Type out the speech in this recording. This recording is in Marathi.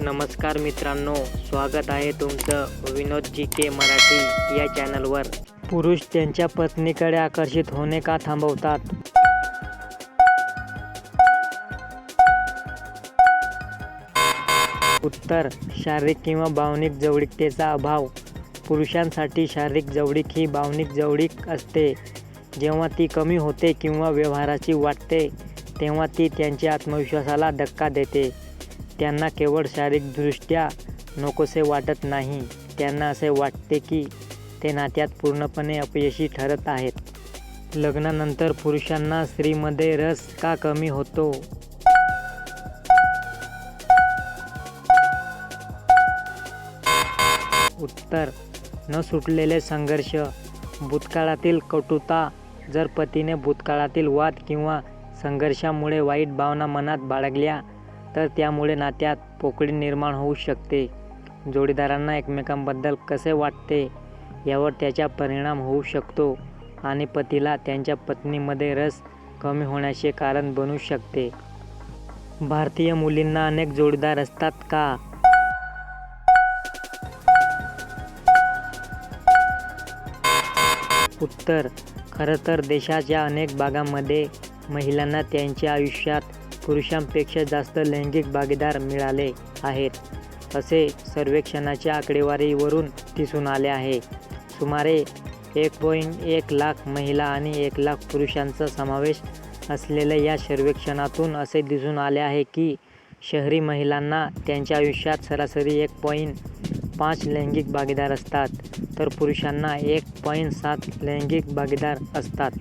नमस्कार मित्रांनो, स्वागत आहे तुमचं विनोद GK मराठी या चॅनलवर. पुरुष त्यांच्या पत्नीकडे आकर्षित होणे का थांबवतात? उत्तर: शारीरिक किंवा भावनिक जवळीकतेचा अभाव. पुरुषांसाठी शारीरिक जवळीक ही भावनिक जवळीक असते. जेव्हा ती कमी होते किंवा व्यवहाराची वाटते, तेव्हा ती त्यांच्या आत्मविश्वासाला धक्का देते. त्यांना केवळ शारीरिकदृष्ट्या नकोसे वाटत नाही, त्यांना असे वाटते की ते नात्यात पूर्णपणे अपयशी ठरत आहेत. लग्नानंतर पुरुषांना स्त्रीमध्ये रस का कमी होतो? उत्तर: न सुटलेले संघर्ष. भूतकाळातील कटुता. जर पतीने भूतकाळातील वाद किंवा संघर्षामुळे वाईट भावना मनात बाळगल्या तर त्यामुळे नात्यात पोकळी निर्माण होऊ शकते. जोडीदारांना एकमेकांबद्दल कसे वाटते यावर त्याचा परिणाम होऊ शकतो आणि पतीला त्यांच्या पत्नीमध्ये रस कमी होण्याचे कारण बनू शकते. भारतीय मुलींना अनेक जोडीदार असतात का? उत्तर: खरं तर देशाच्या अनेक भागांमध्ये महिलांना त्यांच्या आयुष्यात पुरुषांपेक्षा जास्त लैंगिक भागीदार मिळाले आहेत, असे सर्वेक्षणाच्या आकडेवारीवरून दिसून आले आहे. सुमारे 1.1 लाख महिला आणि 1 लाख पुरुषांचा समावेश असलेल्या या सर्वेक्षणातून असे दिसून आले आहे की शहरी महिलांना त्यांच्या आयुष्यात सरासरी 1.5 लैंगिक भागीदार असतात, तर पुरुषांना 1.7 लैंगिक भागीदार असतात.